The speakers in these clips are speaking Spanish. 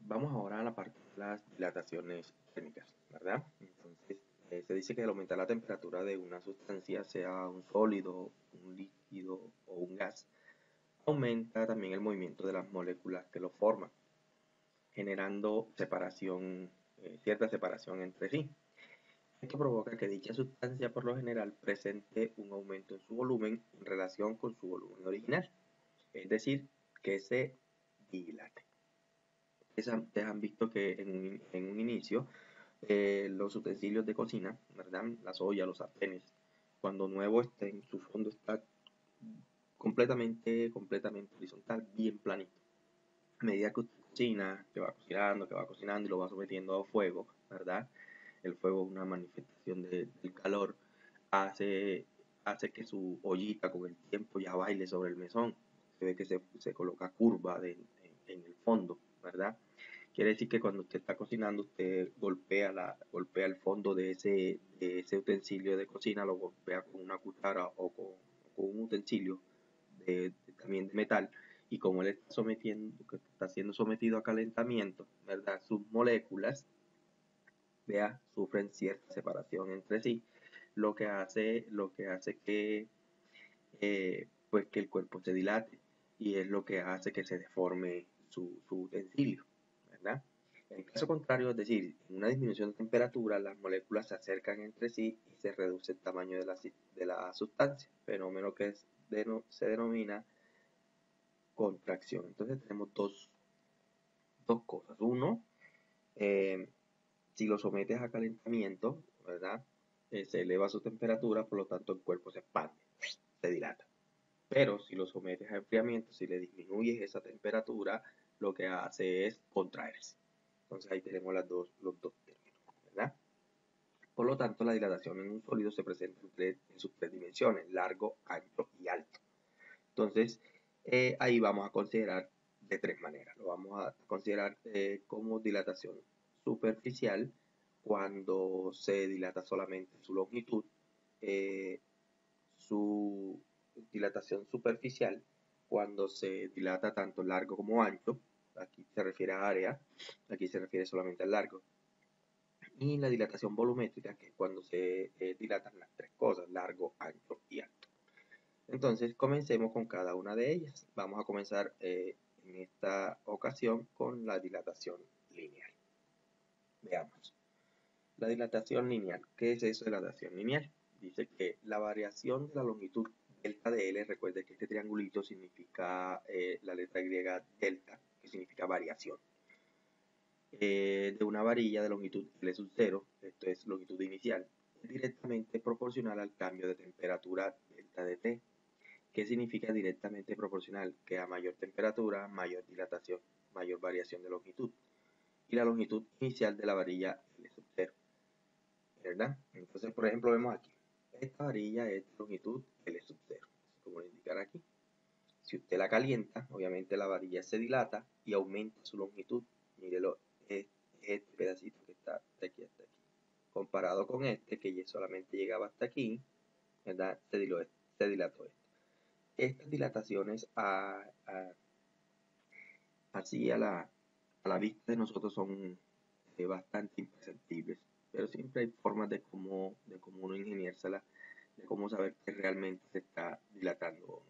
Vamos ahora a la parte de las dilataciones térmicas, ¿verdad? Entonces, se dice que al aumentar la temperatura de una sustancia, sea un sólido, un líquido o un gas, aumenta también el movimiento de las moléculas que lo forman, generando separación, cierta separación entre sí. Esto provoca que dicha sustancia por lo general presente un aumento en su volumen en relación con su volumen original, es decir, que se dilate. Ustedes han visto que en un inicio los utensilios de cocina, ¿verdad? Las ollas, los sartenes, cuando nuevo estén, su fondo está completamente horizontal, bien planito. A medida que usted cocina, que va cocinando y lo va sometiendo a fuego, ¿verdad? El fuego es una manifestación del calor, hace, hace que su ollita con el tiempo ya baile sobre el mesón. Se ve que se coloca curva en el fondo, ¿verdad? Quiere decir que cuando usted está cocinando, usted golpea el fondo de ese utensilio de cocina, lo golpea con una cuchara con un utensilio también de metal, y como él está que está siendo sometido a calentamiento, ¿verdad? Sus moléculas, vea, sufren cierta separación entre sí, lo que hace que, pues que el cuerpo se dilate, y es lo que hace que se deforme su utensilio, ¿verdad? En caso contrario, es decir, en una disminución de temperatura, las moléculas se acercan entre sí y se reduce el tamaño de la sustancia, fenómeno que se denomina contracción. Entonces tenemos dos cosas. Uno, eh, si lo sometes a calentamiento, ¿verdad? Se eleva su temperatura, por lo tanto el cuerpo se expande, se dilata. Pero si lo sometes a enfriamiento, si le disminuyes esa temperatura, lo que hace es contraerse. Entonces ahí tenemos los dos términos, ¿verdad? Por lo tanto, la dilatación en un sólido se presenta en sus tres dimensiones, largo, ancho y alto. Entonces, ahí vamos a considerar de tres maneras. Lo vamos a considerar como dilatación superficial, cuando se dilata solamente su longitud, su dilatación superficial, cuando se dilata tanto largo como ancho. Aquí se refiere a área, aquí se refiere solamente al largo. Y la dilatación volumétrica, que es cuando se dilatan las tres cosas, largo, ancho y alto. Entonces, comencemos con cada una de ellas. Vamos a comenzar en esta ocasión con la dilatación lineal. Veamos. La dilatación lineal. ¿Qué es eso de la dilatación lineal? Dice que la variación de la longitud delta de L, recuerde que este triangulito significa la letra griega delta, que significa variación, de una varilla de longitud L sub 0, esto es longitud inicial, es directamente proporcional al cambio de temperatura delta de T. ¿Qué significa directamente proporcional? Que a mayor temperatura, mayor dilatación, mayor variación de longitud. Y la longitud inicial de la varilla L sub 0, ¿verdad? Entonces, por ejemplo, vemos aquí. Esta varilla es de longitud L sub 0, como lo indicar aquí. Si usted la calienta, obviamente la varilla se dilata y aumenta su longitud. Mírelo, este pedacito que está de aquí hasta aquí. Comparado con este, que solamente llegaba hasta aquí, ¿verdad? Se dilató esto. Estas dilataciones así a la vista de nosotros son bastante imperceptibles, pero siempre hay formas de cómo uno ingeniársela, de cómo saber que realmente se está dilatando o no.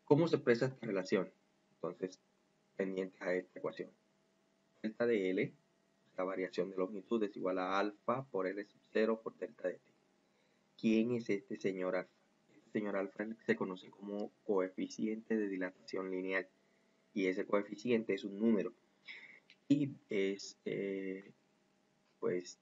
¿Cómo se expresa esta relación? Entonces, pendientes a esta ecuación. Delta de L, la variación de longitud, es igual a alfa por L sub 0 por delta de T. ¿Quién es este señor alfa? Este señor alfa se conoce como coeficiente de dilatación lineal, y ese coeficiente es un número y es pues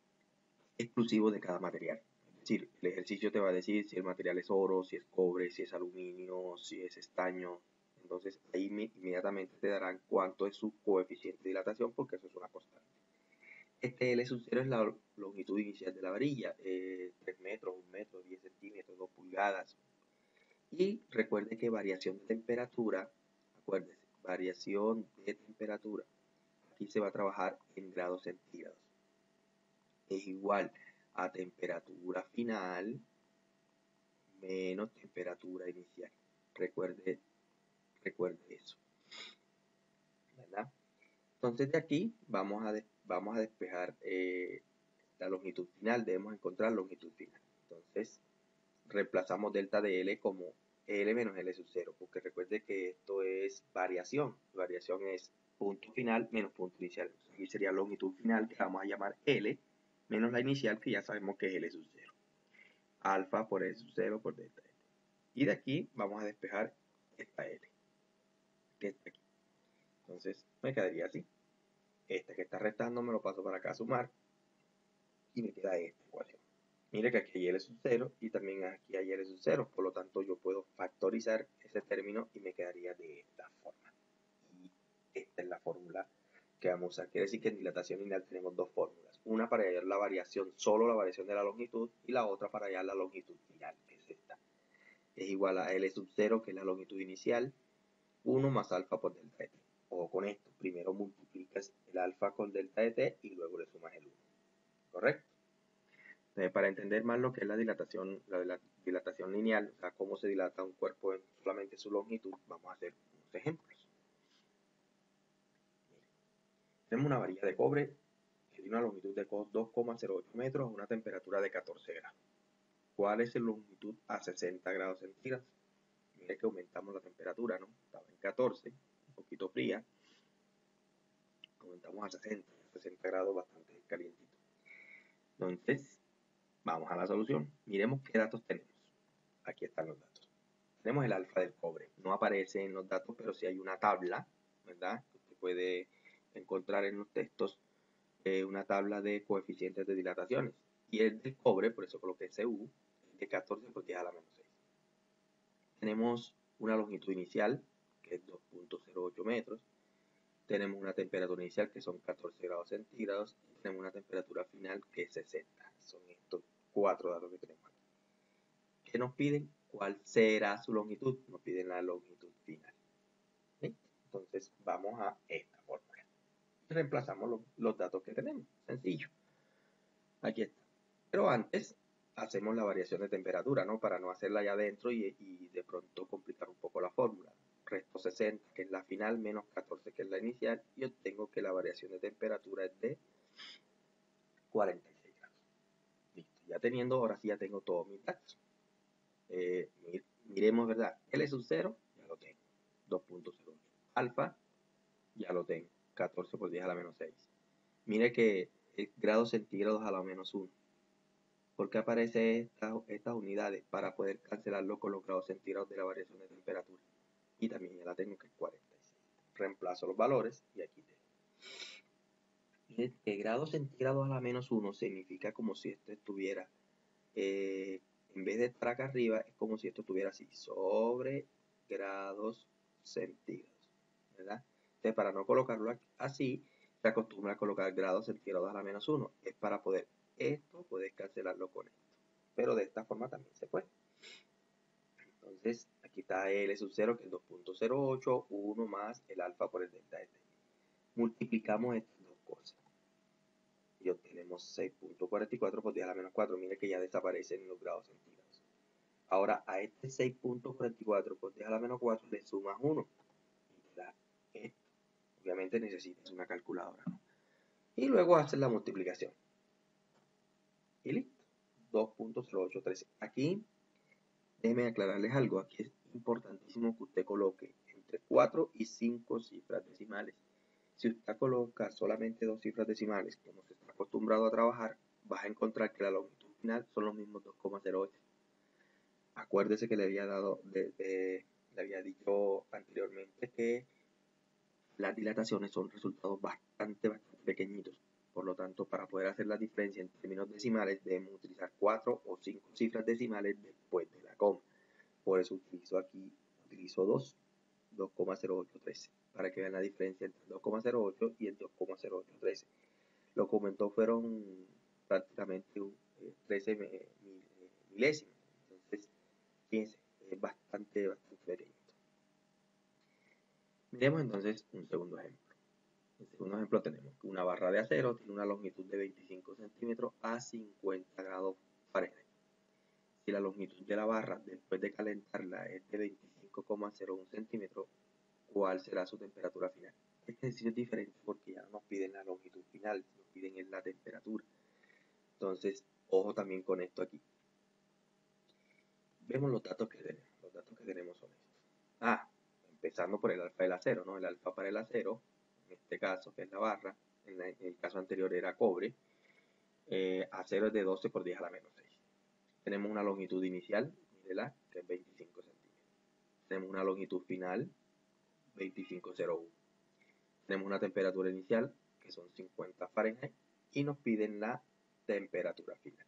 exclusivo de cada material. Es decir, el ejercicio te va a decir si el material es oro, si es cobre, si es aluminio, si es estaño. Entonces ahí inmediatamente te darán cuánto es su coeficiente de dilatación, porque eso es una constante. Este L sub 0 es la longitud inicial de la varilla, 3 metros, 1 metro, 10 centímetros, 2 pulgadas. Y recuerde que variación de temperatura, acuérdese, variación de temperatura, aquí se va a trabajar en grados centígrados, es igual a temperatura final menos temperatura inicial. Recuerde eso, ¿verdad? Entonces de aquí vamos a despejar la longitud final, debemos encontrar longitud final. Entonces reemplazamos delta de L como L menos L sub 0, porque recuerde que esto es variación. Variación es punto final menos punto inicial. Aquí sería longitud final, que vamos a llamar L, menos la inicial, que ya sabemos que es L sub 0. Alfa por L sub 0 por delta L. Y de aquí vamos a despejar esta L, que está aquí. Entonces me quedaría así. Este que está restando me lo paso para acá a sumar y me queda esta ecuación. Mire que aquí hay L sub 0 y también aquí hay L sub 0, por lo tanto yo puedo factorizar ese término y me quedaría de esta forma. Y esta es la fórmula que vamos a usar. Quiere decir que en dilatación lineal tenemos dos fórmulas. Una para hallar la variación, solo la variación de la longitud, y la otra para hallar la longitud final, que es esta. Es igual a L sub 0, que es la longitud inicial, 1 más alfa por delta de t. Ojo con esto, primero multiplicas el alfa con delta de t y luego le sumas el 1. ¿Correcto? Para entender más lo que es la dilatación lineal, o sea, cómo se dilata un cuerpo en solamente su longitud, vamos a hacer unos ejemplos. Tenemos una varilla de cobre que tiene una longitud de 2,08 metros a una temperatura de 14 grados. ¿Cuál es la longitud a 60 grados centígrados? Mire que aumentamos la temperatura, ¿no? Estaba en 14, un poquito fría. Aumentamos a 60 grados, bastante calientito. Entonces, vamos a la solución. Miremos qué datos tenemos. Aquí están los datos. Tenemos el alfa del cobre. No aparece en los datos, pero sí hay una tabla, ¿verdad? Usted puede encontrar en los textos una tabla de coeficientes de dilataciones. Y el del cobre, por eso coloqué CU, es de 14 por 10 a la menos 6. Tenemos una longitud inicial, que es 2,08 metros. Tenemos una temperatura inicial, que son 14 grados centígrados. Y tenemos una temperatura final, que es 60. Son estos 4 datos que tenemos aquí. ¿Qué nos piden? ¿Cuál será su longitud? Nos piden la longitud final. ¿Sí? Entonces vamos a esta fórmula. Reemplazamos los datos que tenemos. Sencillo. Aquí está. Pero antes hacemos la variación de temperatura, ¿no? Para no hacerla allá adentro y de pronto complicar un poco la fórmula. Resto 60, que es la final, menos 14, que es la inicial, y obtengo que la variación de temperatura es de 46 grados. Listo. Ya teniendo, ahora sí ya tengo todos mis datos. Miremos, ¿verdad? L sub 0, ya lo tengo. 2,08. Alfa, ya lo tengo. 14 por 10 a la menos 6. Mire que grados centígrados a la menos 1. ¿Por qué aparecen estas unidades? Para poder cancelarlo con los grados centígrados de la variación de temperatura. Y también ya la tengo, que es 46. Reemplazo los valores y aquí tengo. Que grados centígrados a la menos 1 significa como si esto estuviera, en vez de estar acá arriba, es como si esto estuviera así, sobre grados centígrados, ¿verdad? Entonces, para no colocarlo así, se acostumbra a colocar grados centígrados a la menos 1. Es para poder puedes cancelarlo con esto. Pero de esta forma también se puede. Entonces, aquí está L sub 0, que es 2,08, 1 más el alfa por el delta de t. Multiplicamos estas dos cosas y obtenemos 6,44 por 10 a la menos 4. Mire que ya desaparecen los grados centígrados. Ahora a este 6,44 por 10 a la menos 4 le sumas 1 y te da esto. Obviamente necesitas una calculadora, ¿no? Y luego haces la multiplicación. Y listo. 2,0813. Aquí, déjenme aclararles algo. Aquí es importantísimo que usted coloque entre 4 y 5 cifras decimales. Si usted coloca solamente 2 cifras decimales, como se está acostumbrado a trabajar, vas a encontrar que la longitud final son los mismos 2,08. Acuérdese que le había dicho anteriormente que las dilataciones son resultados bastante pequeñitos. Por lo tanto, para poder hacer la diferencia en términos decimales, debemos utilizar 4 o 5 cifras decimales después de la coma. Por eso utilizo 2,0813, para que vean la diferencia entre 2,08 y el 2,0813. Los comentó fueron prácticamente 13 milésimos. Entonces, fíjense, es bastante pequeño. Miremos entonces un segundo ejemplo. En el segundo ejemplo tenemos que una barra de acero tiene una longitud de 25 centímetros a 50 grados Fahrenheit. Si la longitud de la barra después de calentarla es de 25,01 centímetros, ¿cuál será su temperatura final? este ejercicio es diferente porque ya no nos piden la longitud final, nos piden la temperatura. Entonces, ojo también con esto aquí. Vemos los datos que tenemos. Los datos que tenemos son estos. Empezando por el alfa del acero, ¿no? El alfa para el acero, en este caso, que es la barra, en el caso anterior era cobre, acero es de 12 por 10 a la menos 6. Tenemos una longitud inicial, mídela, que es 25 centímetros. Tenemos una longitud final, 2501. Tenemos una temperatura inicial, que son 50 Fahrenheit, y nos piden la temperatura final.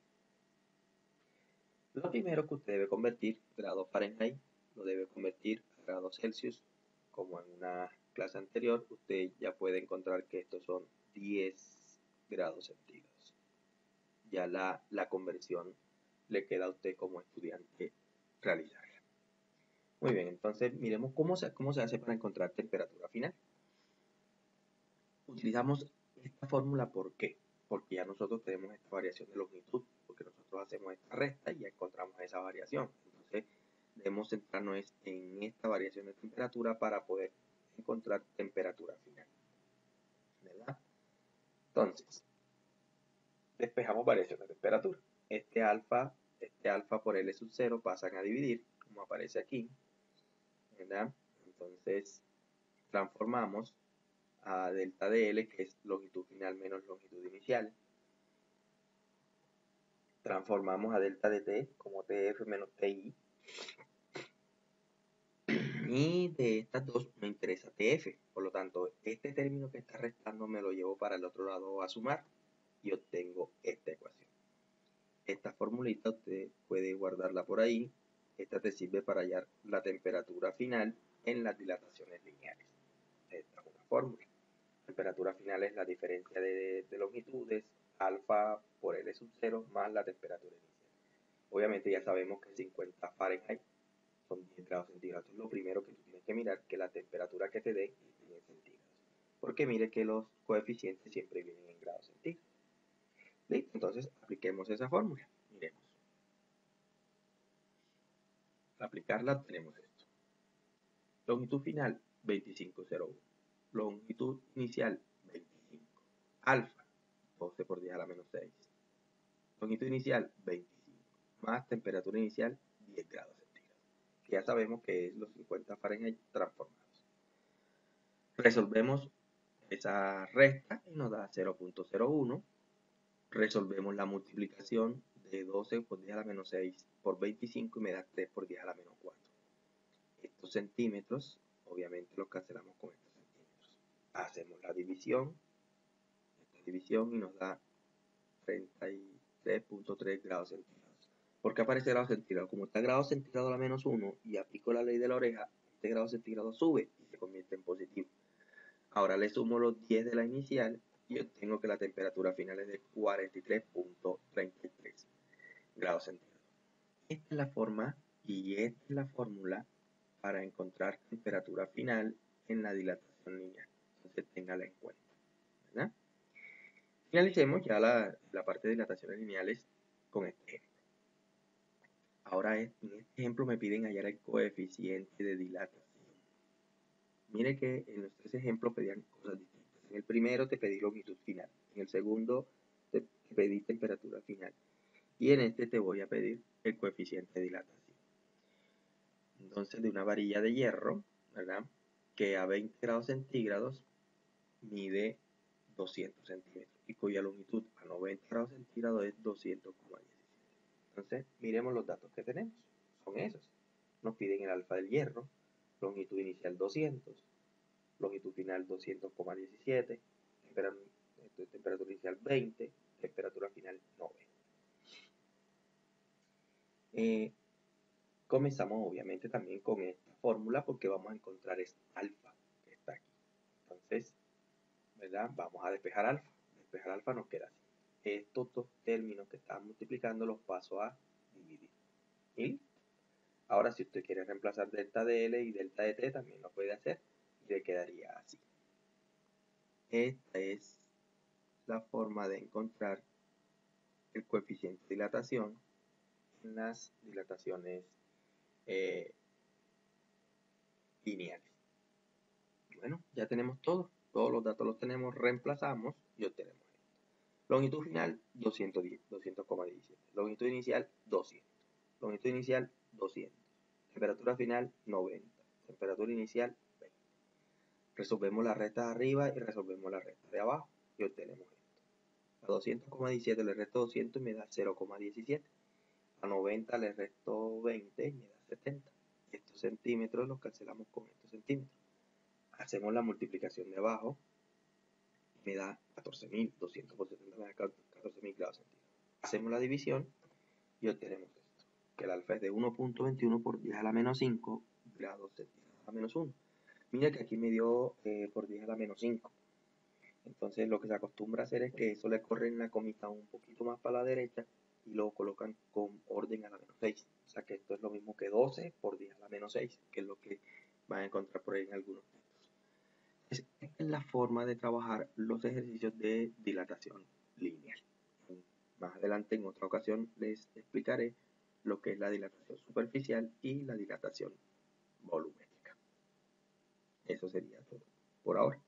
Lo primero que usted debe convertir, grados Fahrenheit, lo debe convertir a grados Celsius, como en una clase anterior. Usted ya puede encontrar que estos son 10 grados centígrados. Ya la conversión le queda a usted como estudiante realizarla. Muy bien, entonces miremos cómo se hace para encontrar temperatura final. Utilizamos esta fórmula, ¿por qué? Porque ya nosotros tenemos esta variación de longitud, porque nosotros hacemos esta resta y ya encontramos esa variación. Entonces debemos centrarnos en esta variación de temperatura para poder encontrar temperatura final, ¿verdad? Entonces, despejamos variación de temperatura. Este alfa por L sub 0 pasan a dividir, como aparece aquí, ¿verdad? Entonces, transformamos a delta de L, que es longitud final menos longitud inicial. Transformamos a delta de T como TF menos TI. Y de estas dos me interesa TF. Por lo tanto, este término que está restando me lo llevo para el otro lado a sumar y obtengo esta ecuación. Esta formulita usted puede guardarla por ahí. Esta te sirve para hallar la temperatura final en las dilataciones lineales. Esta es una fórmula. Temperatura final es la diferencia de longitudes, alfa por L sub 0 más la temperatura inicial. Obviamente ya sabemos que 50 Fahrenheit son 10 grados centígrados. Lo primero que tú tienes que mirar que la temperatura que te dé es en centígrados. Porque mire que los coeficientes siempre vienen en grados centígrados. ¿Listo? Entonces apliquemos esa fórmula. Miremos. Al aplicarla tenemos esto. Longitud final 2501. Longitud inicial 25. Alfa 12 por 10 a la menos 6. Longitud inicial 25. Más temperatura inicial 10 grados centígrados. Que ya sabemos que es los 50 Fahrenheit transformados. Resolvemos esa resta y nos da 0.01. Resolvemos la multiplicación de 12 por 10 a la menos 6 por 25 y me da 3 por 10 a la menos 4. Estos centímetros, obviamente los cancelamos con estos centímetros. Hacemos la división, y nos da 33.3 grados centígrados. ¿Por qué aparece grado centígrado? Como está grado centígrado a la menos 1 y aplico la ley de la oreja, este grado centígrado sube y se convierte en positivo. Ahora le sumo los 10 de la inicial y obtengo que la temperatura final es de 43.33 grados centígrados. Esta es la forma y esta es la fórmula para encontrar temperatura final en la dilatación lineal. Entonces téngala en cuenta, ¿verdad? Finalicemos ya la parte de dilataciones lineales con este ejemplo. Ahora en este ejemplo me piden hallar el coeficiente de dilatación. Mire que en los tres ejemplos pedían cosas distintas. En el primero te pedí longitud final, en el segundo te pedí temperatura final y en este te voy a pedir el coeficiente de dilatación. Entonces de una varilla de hierro, ¿verdad? Que a 20 grados centígrados mide 200 centímetros y cuya longitud a 90 grados centígrados es 200,17. Entonces miremos los datos que tenemos, son esos. Nos piden el alfa del hierro, longitud inicial 200, longitud final 200,17, temperatura inicial 20, temperatura final 90. Comenzamos obviamente también con esta fórmula porque vamos a encontrar es alfa que está aquí. Entonces, ¿verdad? Vamos a despejar alfa. Despejar alfa nos queda así. Estos dos términos que están multiplicando los paso a dividir. ¿Y? Ahora si usted quiere reemplazar delta de L y delta de T también lo puede hacer y le quedaría así. Esta es la forma de encontrar el coeficiente de dilatación en las dilataciones lineales. Bueno, ya tenemos todo. todos los datos los tenemos, reemplazamos y obtenemos esto. Longitud final 210, 200,17. Longitud inicial 200. Longitud inicial 200. Temperatura final 90. Temperatura inicial 20. Resolvemos la recta de arriba y resolvemos la recta de abajo y obtenemos esto. A 200,17 le resto 200 y me da 0,17. A 90 le resto 20 y me da 70. Estos centímetros los cancelamos con estos centímetros. Hacemos la multiplicación de abajo, me da 14.200 por 70, me da 14.000 grados centígrados. Hacemos la división y obtenemos esto, que el alfa es de 1.21 por 10 a la menos 5 grados centígrados a la menos 1. Mira que aquí me dio por 10 a la menos 5. Entonces lo que se acostumbra a hacer es que eso le corren la comita un poquito más para la derecha y lo colocan con orden a la menos 6. O sea que esto es lo mismo que 12 por 10 a la menos 6, que es lo que van a encontrar por ahí en algunos textos. Esta es la forma de trabajar los ejercicios de dilatación lineal. Más adelante, en otra ocasión, les explicaré lo que es la dilatación superficial y la dilatación volumétrica. Eso sería todo por ahora.